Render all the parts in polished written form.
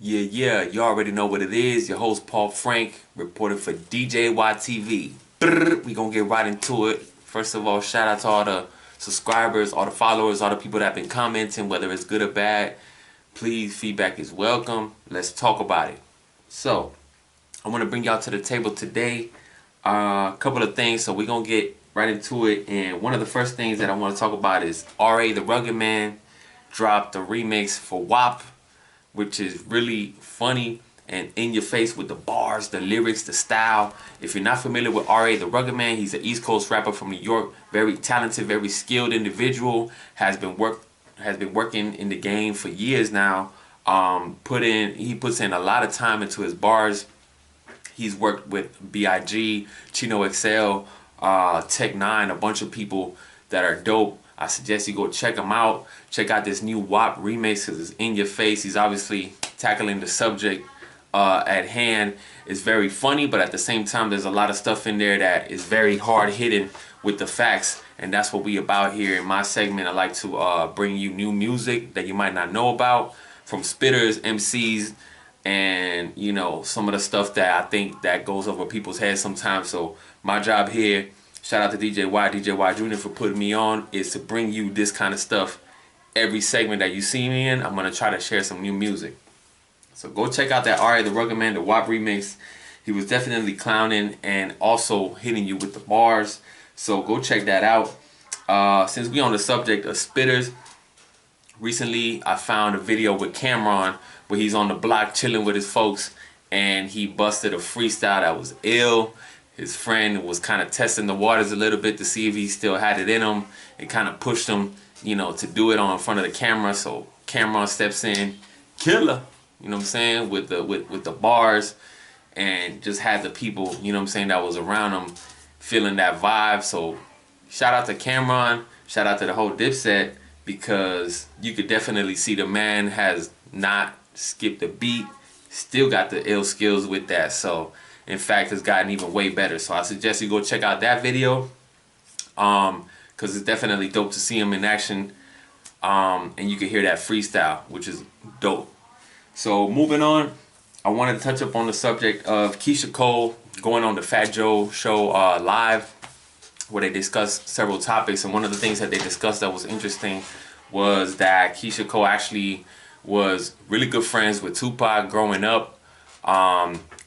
Yeah, you already know what it is. Your host, Paul Frank, reporting for DJYTV. Brrr, we gonna get right into it. First of all, shout out to all the subscribers, all the followers, all the people that have been commenting, whether it's good or bad. Please, feedback is welcome. Let's talk about it. So, I want to bring y'all to the table today. A couple of things, so we're gonna get right into it. And one of the first things that I want to talk about is R.A. the Rugged Man dropped a remix for WAP, which is really funny and in your face with the bars, the lyrics, the style. If you're not familiar with R.A. the Rugged Man, he's an East Coast rapper from New York. Very talented, very skilled individual. Has been working in the game for years now. He puts in a lot of time into his bars. He's worked with B.I.G., Chino XL, Tech Nine, a bunch of people that are dope. I suggest you go check him out. Check out this new WAP remix because it's in your face. He's obviously tackling the subject at hand. It's very funny, but at the same time, there's a lot of stuff in there that is very hard hitting with the facts. And that's what we about here in my segment. I like to bring you new music that you might not know about from spitters, MCs, and you know, some of the stuff that I think that goes over people's heads sometimes. So my job here, shout out to DJ Y Jr. for putting me on, is to bring you this kind of stuff every segment that you see me in. I'm gonna try to share some new music. So go check out that R.A. the Rugged Man, the WAP remix. He was definitely clowning and also hitting you with the bars. So go check that out. Since we on the subject of spitters, recently I found a video with Cameron where he's on the block chilling with his folks and he busted a freestyle that was ill. His friend was kind of testing the waters a little bit to see if he still had it in him. It kind of pushed him, you know, to do it on in front of the camera. So Cameron steps in, killer, you know what I'm saying, with the bars, and just had the people, you know what I'm saying, that was around him feeling that vibe. So shout out to Cameron, shout out to the whole Dipset, because you could definitely see the man has not skipped a beat, still got the ill skills with that. So in fact, it's gotten even way better. So I suggest you go check out that video, because it's definitely dope to see him in action, and you can hear that freestyle, which is dope. So moving on, I wanted to touch up on the subject of Keyshia Cole going on the Fat Joe show live, where they discussed several topics. And one of the things that they discussed that was interesting was that Keyshia Cole actually was really good friends with Tupac growing up.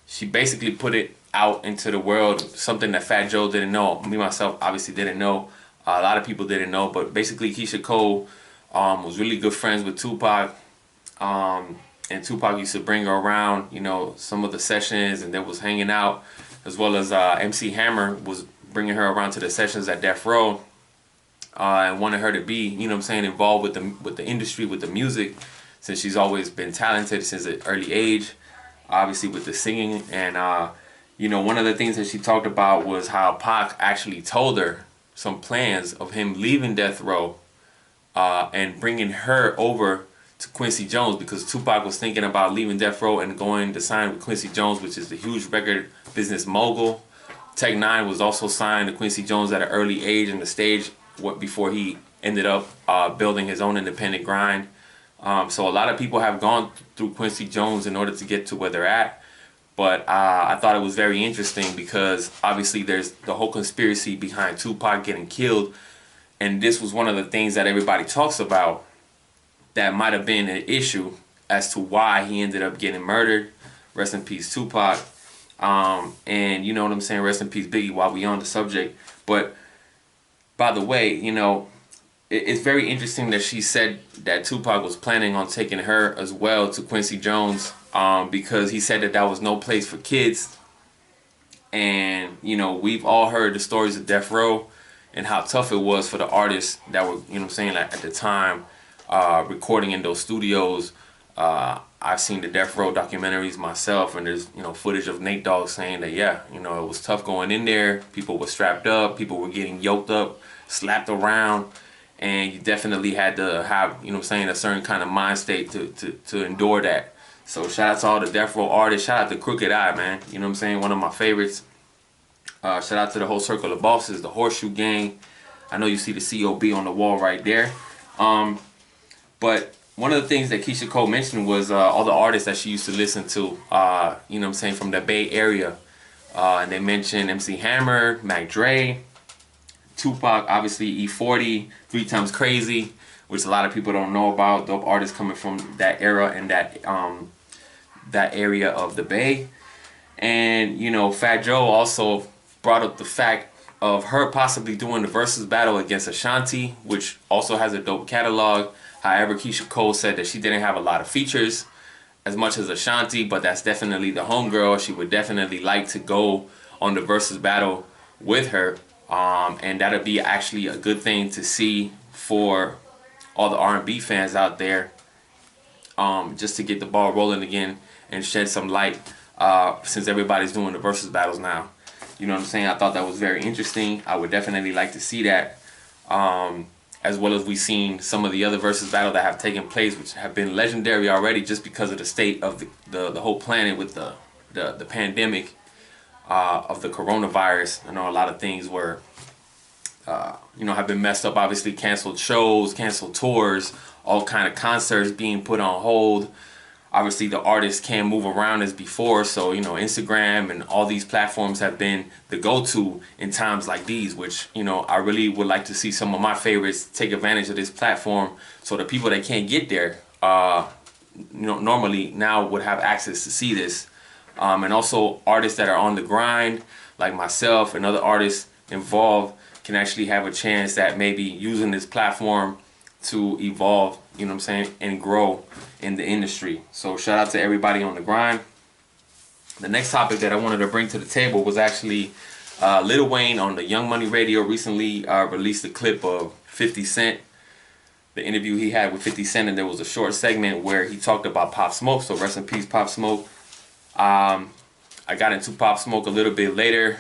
She basically put it out into the world, something that Fat Joe didn't know. Me, myself, obviously didn't know. A lot of people didn't know. But basically, Keyshia Cole was really good friends with Tupac. And Tupac used to bring her around, you know, some of the sessions, and they was hanging out, as well as MC Hammer was bringing her around to the sessions at Death Row, and wanted her to be, you know what I'm saying, involved with the industry, with the music, since she's always been talented since an early age, obviously with the singing. And you know, one of the things that she talked about was how Pac actually told her some plans of him leaving Death Row and bringing her over to Quincy Jones, because Tupac was thinking about leaving Death Row and going to sign with Quincy Jones, which is the huge record business mogul. Tech Nine was also signed to Quincy Jones at an early age in the stage before he ended up building his own independent grind. So a lot of people have gone through Quincy Jones in order to get to where they're at. But I thought it was very interesting because obviously there's the whole conspiracy behind Tupac getting killed. And this was one of the things that everybody talks about that might have been an issue as to why he ended up getting murdered. Rest in peace, Tupac. And you know what I'm saying, rest in peace, Biggie, while we on the subject. But by the way, you know, it's very interesting that she said that Tupac was planning on taking her as well to Quincy Jones, because he said that that was no place for kids. And, you know, we've all heard the stories of Death Row and how tough it was for the artists that were, you know what I'm saying, like at the time, recording in those studios. I've seen the Death Row documentaries myself, and there's, you know, footage of Nate Dogg saying that, yeah, you know, it was tough going in there. People were strapped up, people were getting yoked up, slapped around, and you definitely had to have, you know what I'm saying, a certain kind of mind state to endure that. So shout out to all the Death Row artists. Shout out to Crooked I, man. You know what I'm saying, one of my favorites. Shout out to the whole circle of bosses, the Horseshoe Gang. I know you see the COB on the wall right there. But one of the things that Keyshia Cole mentioned was all the artists that she used to listen to, you know what I'm saying, from the Bay Area. And they mentioned MC Hammer, Mac Dre, Tupac, obviously E40, 3 Times Crazy, which a lot of people don't know about. Dope artists coming from that era and that area of the Bay. And, you know, Fat Joe also brought up the fact of her possibly doing the versus battle against Ashanti, which also has a dope catalog. However, Keyshia Cole said that she didn't have a lot of features as much as Ashanti, but that's definitely the homegirl. She would definitely like to go on the versus battle with her. And that'll be actually a good thing to see for all the R&B fans out there, just to get the ball rolling again and shed some light, since everybody's doing the versus battles now. You know what I'm saying? I thought that was very interesting. I would definitely like to see that. As well as we've seen some of the other versus battles that have taken place, which have been legendary already just because of the state of the whole planet with the pandemic of the coronavirus. I know a lot of things were, you know, have been messed up. Obviously, canceled shows, canceled tours, all kind of concerts being put on hold. Obviously, the artists can't move around as before, so, you know, Instagram and all these platforms have been the go-to in times like these, which, you know, I really would like to see some of my favorites take advantage of this platform so the people that can't get there, you know, normally now would have access to see this. And also artists that are on the grind, like myself and other artists involved, can actually have a chance at maybe using this platform to evolve, you know what I'm saying, and grow in the industry. So shout out to everybody on the grind. The next topic that I wanted to bring to the table was actually Lil Wayne on the Young Money Radio recently released a clip of 50 Cent, the interview he had with 50 Cent, and there was a short segment where he talked about Pop Smoke, so rest in peace Pop Smoke. I got into Pop Smoke a little bit later,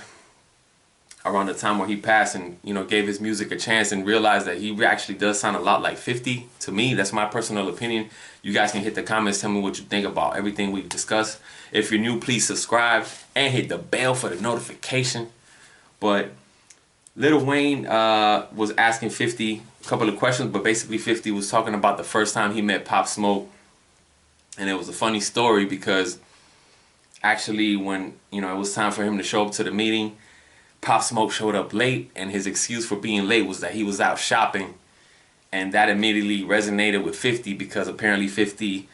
around the time where he passed, and, you know, gave his music a chance and realized that he actually does sound a lot like 50 to me. That's my personal opinion. You guys can hit the comments, tell me what you think about everything we've discussed. If you're new, please subscribe and hit the bell for the notification. But Lil Wayne was asking 50 a couple of questions, but basically 50 was talking about the first time he met Pop Smoke. And it was a funny story because actually when, you know, it was time for him to show up to the meeting, Pop Smoke showed up late, and his excuse for being late was that he was out shopping. And that immediately resonated with 50 because apparently 50,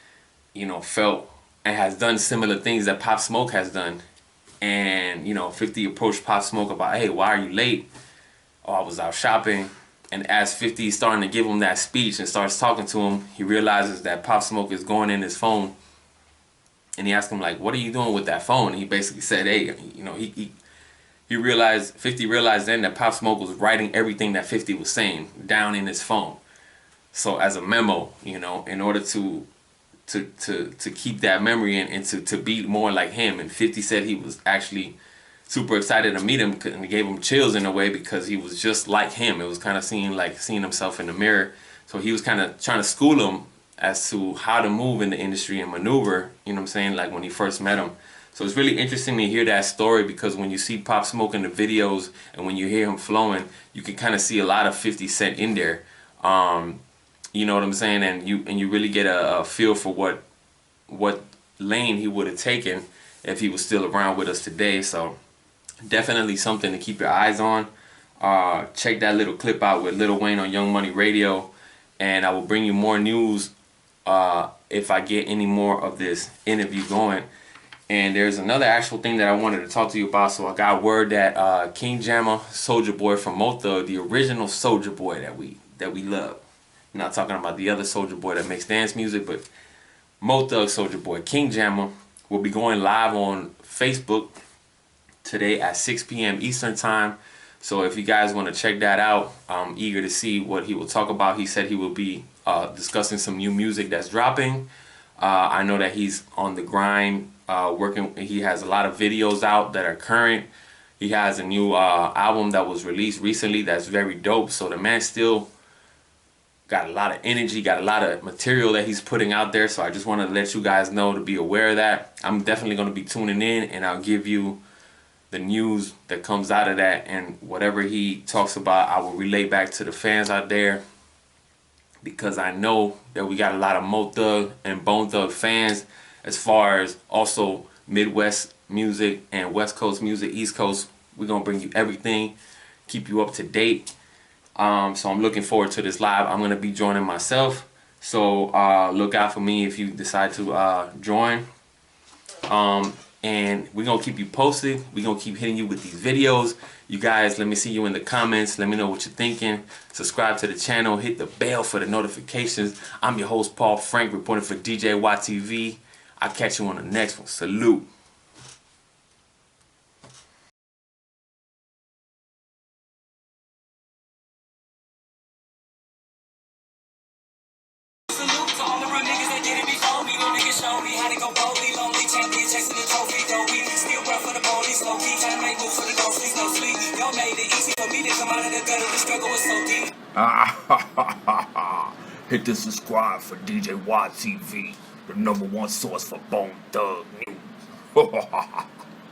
you know, felt and has done similar things that Pop Smoke has done. And, you know, 50 approached Pop Smoke about, hey, why are you late? Oh, I was out shopping. And as 50 is starting to give him that speech and starts talking to him, he realizes that Pop Smoke is going in his phone. And he asked him, like, what are you doing with that phone? And he basically said, hey, you know, he realized, 50 realized then that Pop Smoke was writing everything that 50 was saying down in his phone. So as a memo, you know, in order to keep that memory and to be more like him. And 50 said he was actually super excited to meet him, and it gave him chills in a way because he was just like him. It was kind of seeing himself in the mirror. So he was kind of trying to school him as to how to move in the industry and maneuver, you know what I'm saying, like when he first met him. So it's really interesting to hear that story because when you see Pop Smoke in the videos and when you hear him flowing, you can kind of see a lot of 50 Cent in there. You know what I'm saying? And you really get a feel for what lane he would have taken if he was still around with us today. So definitely something to keep your eyes on. Check that little clip out with Lil Wayne on Young Money Radio, and I will bring you more news if I get any more of this interview going. And there's another actual thing that I wanted to talk to you about. So I got word that King Jammer, Soulja Boy from Mo Thug, the original Soulja Boy that we love. I'm not talking about the other Soulja Boy that makes dance music, but Mo Thug Soulja Boy, King Jammer, will be going live on Facebook today at 6 p.m. Eastern Time. So if you guys want to check that out, I'm eager to see what he will talk about. He said he will be discussing some new music that's dropping. I know that he's on the grind, working. He has a lot of videos out that are current. He has a new album that was released recently that's very dope. So the man still got a lot of energy, got a lot of material that he's putting out there. So I just want to let you guys know to be aware of that. I'm definitely going to be tuning in, and I'll give you the news that comes out of that, and whatever he talks about, I will relay back to the fans out there. because I know that we got a lot of Mo Thug and Bone Thug fans, as far as also Midwest music and West Coast music, East Coast. We're gonna bring you everything, keep you up to date. So I'm looking forward to this live. I'm gonna be joining myself, so look out for me if you decide to join. And we're gonna keep you posted. We're gonna keep hitting you with these videos. You guys, let me see you in the comments. Let me know what you're thinking. Subscribe to the channel. Hit the bell for the notifications. I'm your host, Paul Frank, reporting for DJY TV. I'll catch you on the next one. Salute. Salute to all the real niggas that did it before me. Real niggas show me how to go boldly, lonely, champion, chasing the trophy, though we still run for the police, low key, trying to make moves for the no sleep, no sleep. Y'all made it easy for me to come out of the gutter, the struggle was so deep. Hit the subscribe for DJY TV, the #1 source for Bone Thug news.